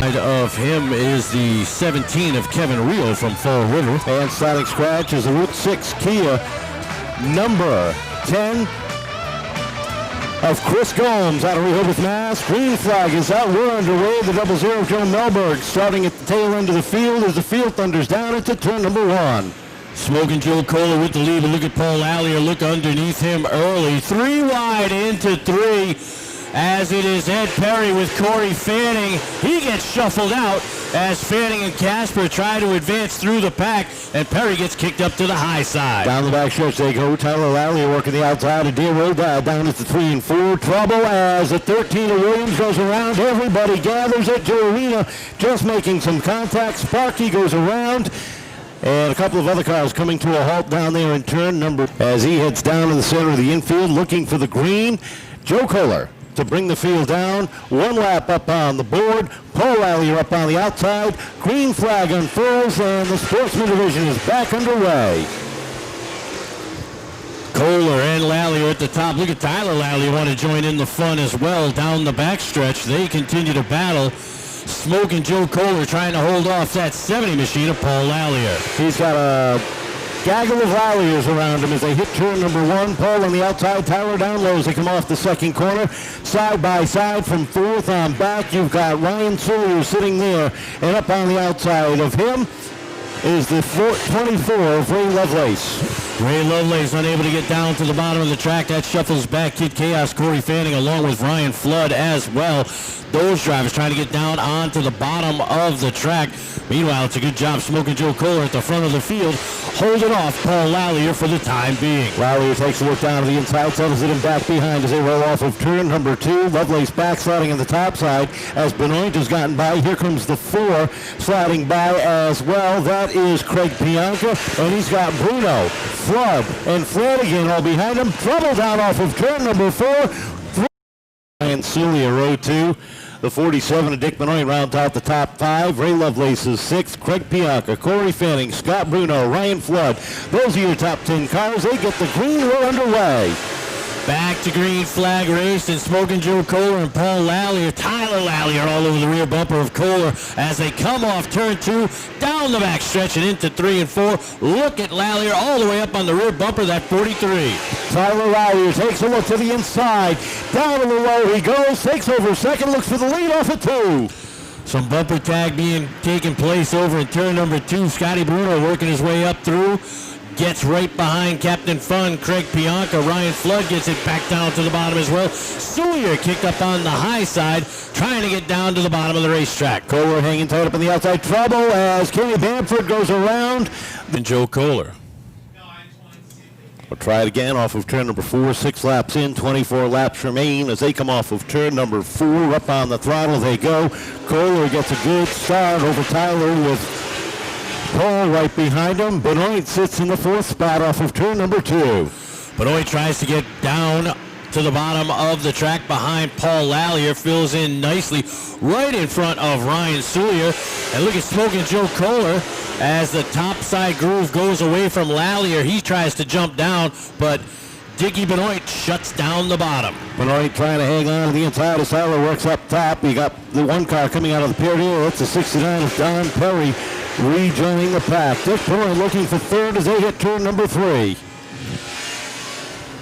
Of him is the 17 of Kevin Rio from Fall River. And starting scratch is the Route 6 Kia, number 10 of Chris Gomes out of Rehoboth, Mass. Green flag is out. We're underway. The 00 of Joe Melberg starting at the tail end of the field as the field thunders down into turn number 1. Smoking Joe Kohler with the lead, but look at Paul Allier. Look underneath him early. 3 wide into 3. As it is Ed Perry with Corey Fanning. He gets shuffled out as Fanning and Casper try to advance through the pack, and Perry gets kicked up to the high side. Down the back stretch they go. Tyler Lally working the outside of Deer Road down at the 3 and 4. Trouble as the 13 of Williams goes around. Everybody gathers at Joe Arena, just making some contact. Sparky goes around. And a couple of other cars coming to a halt down there in turn number as he heads down to the center of the infield looking for the green. Joe Kohler to bring the field down. 1 lap up on the board. Paul Allier up on the outside. Green flag unfurls, and the Sportsman division is back underway. Kohler and Lally are at the top. Look at Tyler Lally want to join in the fun as well down the backstretch. They continue to battle. Smoking Joe Kohler trying to hold off that 70 machine of Paul Allier. He's got a gaggle of Alliers around him as they hit turn number 1. Paul on the outside, Tyler down low as they come off the second corner. Side by side from 4th on back, you've got Ryan Sawyer sitting there, and up on the outside of him is the 24 of Ray Lovelace. Ray Lovelace unable to get down to the bottom of the track. That shuffles back Kid Chaos, Corey Fanning, along with Ryan Flood as well. Those drivers trying to get down onto the bottom of the track. Meanwhile, it's a good job Smoking Joe Kohler at the front of the field, holding off Paul Lallier for the time being. Lallier takes a look down to the inside, settles it in back behind as they roll off of turn number 2. Lovelace back sliding on the top side as Benoit has gotten by. Here comes the 4 sliding by as well. That is Craig Pianca, and he's got Bruno, Flood, and Flanagan all behind him. Trouble down off of turn number 4. Ryan Sulia, row 2. The 47 of Dick Benoit rounds out the top 5. Ray Lovelace is 6th. Craig Pianca, Corey Fanning, Scott Bruno, Ryan Flood. Those are your top 10 cars. They get the green. We're underway. Back to green flag race, and Smoking Joe Kohler and Paul Lallier, Tyler Lallier all over the rear bumper of Kohler as they come off turn 2, down the back stretch and into 3 and 4. Look at Lallier all the way up on the rear bumper, that 43. Tyler Lallier takes a look to the inside. Down to the low he goes, takes over second, looks for the lead off of 2. Some bumper tag being taken place over in turn number 2. Scotty Bruno working his way up through. Gets right behind Captain Fun, Craig Pianca. Ryan Flood gets it back down to the bottom as well. Sawyer kicked up on the high side, trying to get down to the bottom of the racetrack. Kohler hanging tight up on the outside. Trouble as Kenny Bamford goes around. And Joe Kohler. We'll try it again off of turn number 4. 6 laps in, 24 laps remain as they come off of turn number 4. Up on the throttle they go. Kohler gets a good start over Tyler with Paul right behind him. Benoit sits in the 4th spot off of turn number 2. Benoit tries to get down to the bottom of the track behind Paul Lallier. Fills in nicely right in front of Ryan Sawyer. And look at Smoking Joe Kohler as the top side groove goes away from Lallier. He tries to jump down, but Dickie Benoit shuts down the bottom. Benoit trying to hang on to the inside as Tyler works up top. You got the 1 car coming out of the pit here. That's the 69 of Don Perry rejoining the pack. Dick Benoit looking for 3rd as they hit turn number 3.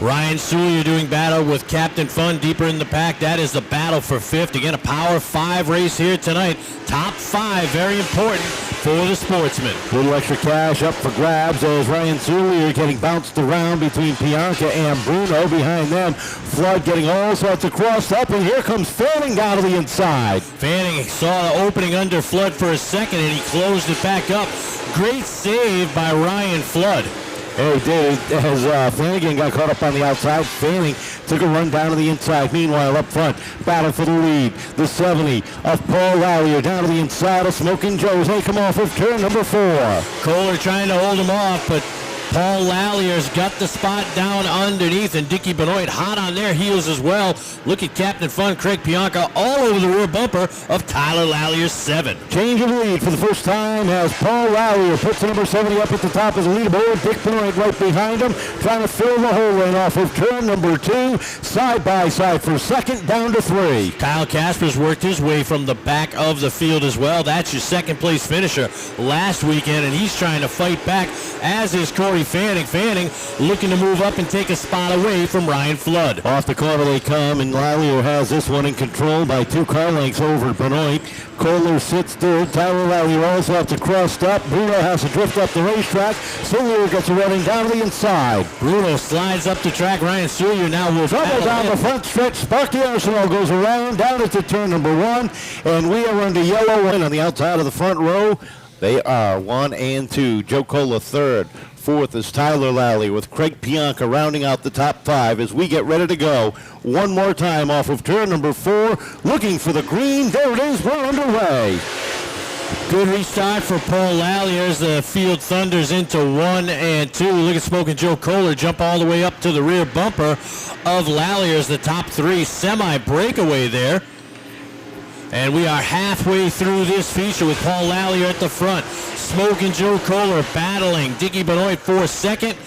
Ryan Sawyer doing battle with Captain Fun deeper in the pack. That is the battle for 5th. Again, a Power 5 race here tonight. Top 5, very important for the Sportsman. Little extra cash up for grabs as Ryan Sawyer getting bounced around between Pianca and Bruno. Behind them, Flood getting all sorts of crossed up, and here comes Fanning down to the inside. Fanning saw the opening under Flood for a second, and he closed it back up. Great save by Ryan Flood. Yeah, he did. As Flanagan got caught up on the outside, Fanning took a run down to the inside. Meanwhile, up front, battle for the lead. The 70 of Paul Lallier down to the inside of Smoking Joe's. They come off of turn number 4. Kohler trying to hold him off, but Paul Lalier's got the spot down underneath, and Dicky Benoit hot on their heels as well. Look at Captain Fun, Craig Pianca, all over the rear bumper of Tyler Lalier's 7. Change of lead for the first time as Paul Lallier puts the number 70 up at the top of the leaderboard. Dick Benoit right behind him, trying to fill the whole lane off of turn number 2. Side by side for second, down to 3. Kyle Kasper's worked his way from the back of the field as well. That's your second place finisher last weekend, and he's trying to fight back, as is Corey Fanning. Fanning looking to move up and take a spot away from Ryan Flood. Off the corner they come, and Lallier has this one in control by 2 car lengths over Benoit. Kohler sits third. Tyler Lallier also has to crest up. Bruno has to drift up the racetrack. Sullier gets a running down to the inside. Bruno slides up the track. Ryan Sullier now will trouble down the front stretch. Sparky Arsenal goes around down into turn number 1, and we are under yellow and on the outside of the front row. They are 1 and 2. Joe Kohler third. Fourth is Tyler Lallier with Craig Pianca rounding out the top 5 as we get ready to go. One more time off of turn number 4, looking for the green. There it is. We're underway. Good restart for Paul Lallier as the field thunders into 1 and 2. Look at Smoking Joe Kohler jump all the way up to the rear bumper of Lallier's, the top 3 semi-breakaway there. And we are halfway through this feature with Paul Lallier at the front. Smoking Joe Kohler battling Dicky Benoit for second.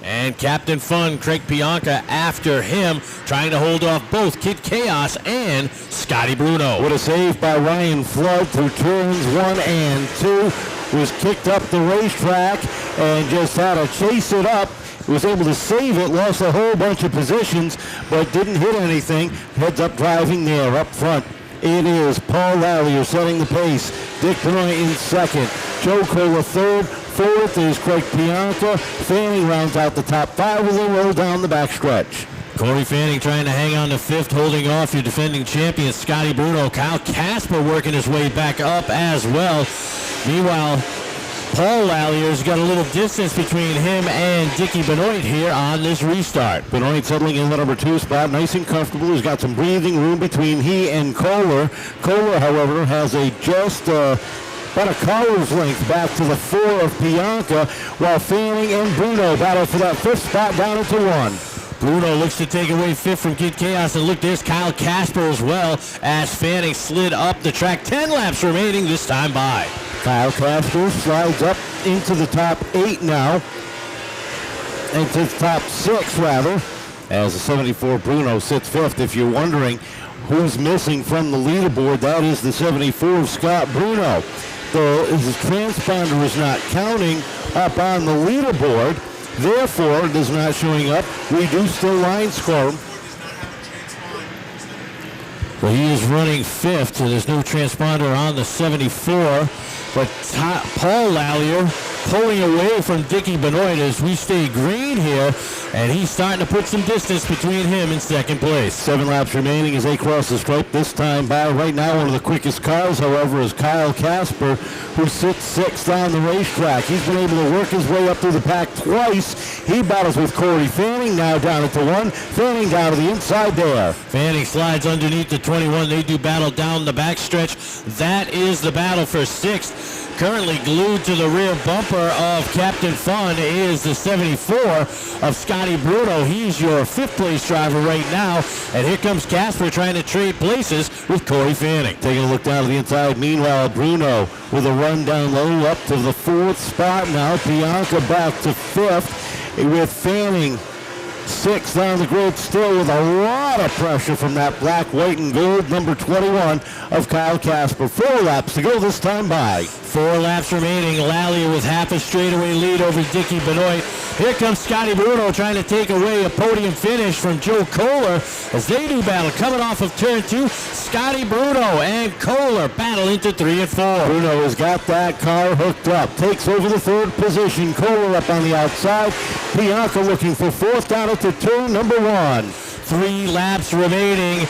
And Captain Fun, Craig Pianca after him, trying to hold off both Kid Chaos and Scotty Bruno. What a save by Ryan Flood through turns 1 and 2. Was kicked up the racetrack and just had to chase it up. Was able to save it, lost a whole bunch of positions, but didn't hit anything. Heads up driving there up front. It is Paul Lallier setting the pace. Dick Benoit in second. Joe Kohler third. Fourth is Craig Pianca. Fanning rounds out the top 5 as they roll down the backstretch. Corey Fanning trying to hang on to 5th, holding off your defending champion, Scotty Bruno. Kyle Kasper working his way back up as well. Meanwhile, Paul Lallier's got a little distance between him and Dicky Benoit here on this restart. Benoit settling in the number 2 spot, nice and comfortable. He's got some breathing room between he and Kohler. Kohler, however, has a just about a car's length back to the 4 of Pianca, while Fanning and Bruno battle for that 5th spot down into 1. Bruno looks to take away 5th from Kid Chaos, and look, there's Kyle Kasper as well as Fanning slid up the track. 10 laps remaining this time by. Kyle Kasper slides up into the top 8 now, into the top 6 rather, as the 74 Bruno sits 5th. If you're wondering who's missing from the leaderboard, that is the 74 of Scott Bruno. His transponder is not counting up on the leaderboard, therefore it is not showing up. We do still line score him. Well, he is running 5th, so there's no transponder on the 74. But Paul Lallier pulling away from Dicky Benoit as we stay green here, and he's starting to put some distance between him and second place. 7 laps remaining as they cross the stripe this time by. Right now, one of the quickest cars, however, is Kyle Kasper, who sits 6th on the racetrack. He's been able to work his way up through the pack twice. He battles with Corey Fanning, now down at the 1. Fanning down to the inside there. Fanning slides underneath the 21. They do battle down the backstretch. That is the battle for 6th. Currently glued to the rear bumper of Captain Fun is the 74 of Scotty Bruno. He's your 5th place driver right now. And here comes Kasper trying to trade places with Corey Fanning. Taking a look down to the inside. Meanwhile, Bruno with a run down low up to the 4th spot now. Pianca back to 5th with Fanning 6th on the grid, still with a lot of pressure from that black, white, and gold number 21 of Kyle Kasper. 4 laps to go this time by. 4 laps remaining. Lallier with half a straightaway lead over Dicky Benoit. Here comes Scotty Bruno trying to take away a podium finish from Joe Kohler as they do battle. Coming off of turn 2, Scotty Bruno and Kohler battle into 3 and 4. Bruno has got that car hooked up. Takes over the 3rd position. Kohler up on the outside. Pianca looking for 4th down at the turn number 1. 3 laps remaining.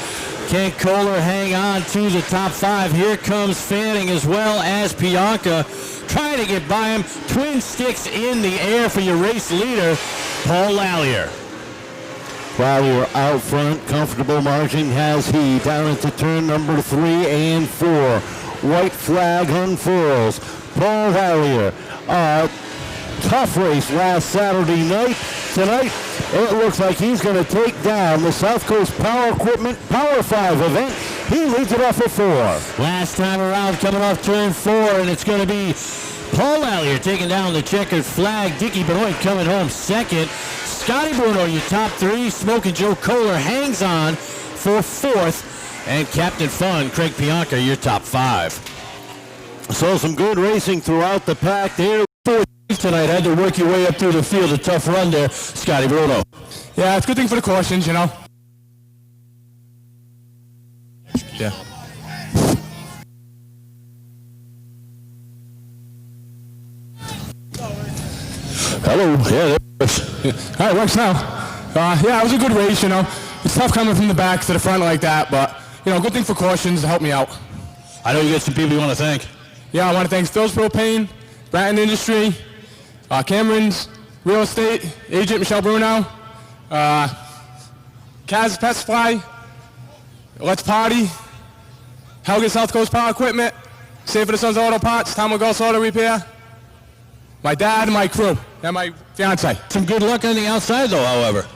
Can Kohler hang on to the top 5? Here comes Fanning as well as Pianca trying to get by him. Twin sticks in the air for your race leader, Paul Lallier. Lallier out front. Comfortable margin has he down into turn number 3 and 4. White flag unfurls. Paul Lallier tough race last Saturday night. Tonight, it looks like he's going to take down the South Coast Power Equipment Power 5 event. He leads it off at 4. Last time around, coming off turn 4, and it's going to be Paul Allier taking down the checkered flag. Dickie Benoit coming home second. Scotty Bruno, your top 3. Smoking Joe Kohler hangs on for 4th. And Captain Fun, Craig Pianca, your top 5. So some good racing throughout the pack there. Tonight, had to work your way up through the field. A tough run there, Scotty Bruno. Yeah, it's a good thing for the cautions, you know. Yeah. Hello. Yeah, All right, works now. Yeah, it was a good race, you know. It's tough coming from the back to the front like that, but, you know, good thing for cautions to help me out. I know you got some people you want to thank. Yeah, I want to thank Stills Propane, Bratton Industry, Cameron's Real Estate, Agent Michelle Bruno, Kaz Pet Supply, Let's Party, Helga South Coast Power Equipment, Save for the Sons Auto Parts, Tom McGull's Auto Repair, my dad, my crew, and my fiance. Some good luck on the outside, though, however.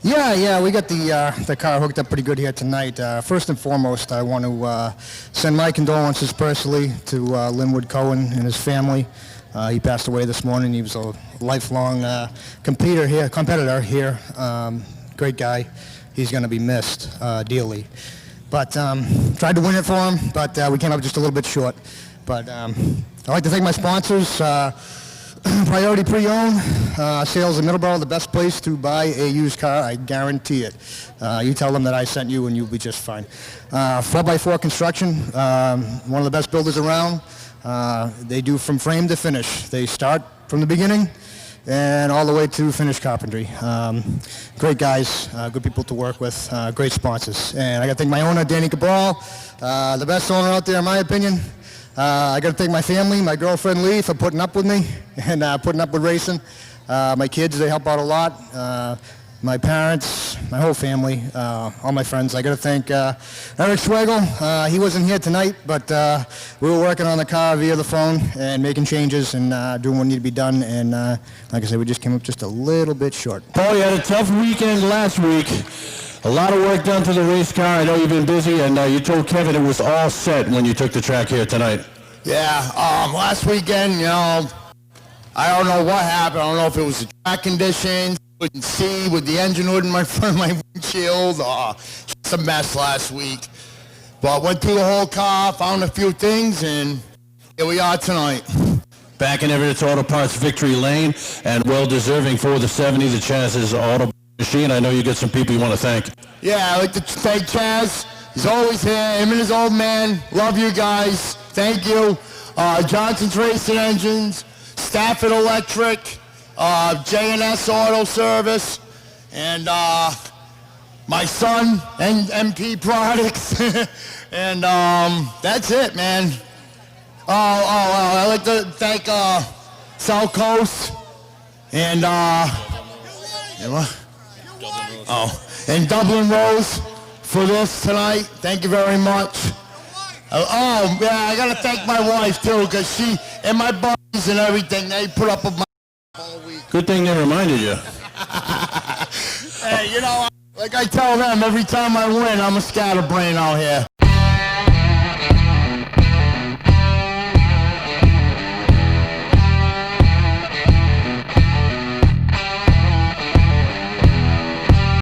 Yeah, we got the car hooked up pretty good here tonight. First and foremost, I want to send my condolences personally to Linwood Cohen and his family. He passed away this morning. He was a lifelong competitor here. Great guy. He's going to be missed dearly. But tried to win it for him, but we came up just a little bit short. But I'd like to thank my sponsors. Priority Pre-Owned, Sales in Middleborough, the best place to buy a used car, I guarantee it. You tell them that I sent you and you'll be just fine. 4x4 Construction, one of the best builders around. They do from frame to finish. They start from the beginning and all the way to finished carpentry. Great guys, good people to work with, great sponsors. And I got to thank my owner, Danny Cabral, the best owner out there in my opinion. I got to thank my family, my girlfriend Lee for putting up with me and putting up with racing. My kids, they help out a lot. My parents, my whole family, all my friends. I got to thank Eric Schwegel. He wasn't here tonight, but we were working on the car via the phone and making changes and doing what needed to be done. And like I said, we just came up just a little bit short. Paul, you had a tough weekend last week. A lot of work done to the race car. I know you've been busy, and you told Kevin it was all set when you took the track here tonight. Yeah, last weekend, you know, I don't know what happened. I don't know if it was the track conditions, couldn't see with the engine hood in my front of my windshield. Just a mess last week. But went through the whole car, found a few things, and here we are tonight. Back in Everett's Auto Parts Victory Lane, and well-deserving for the 70, the Chaz's Auto Machine. I know you got some people you want to thank. Yeah, I'd like to thank Chaz. He's always here. Him and his old man. Love you guys. Thank you. Johnson's Racing Engines, Stafford Electric, J&S Auto Service, and my son, and MP Products. And that's it, man. I'd like to thank South Coast and and Dublin Rose for this tonight. Thank you very much. Yeah, I gotta thank my wife too, because she and my buddies and everything, they put up with my all week. Good thing they reminded you. Hey, you know, like I tell them, every time I win, I'm a scatterbrain out here.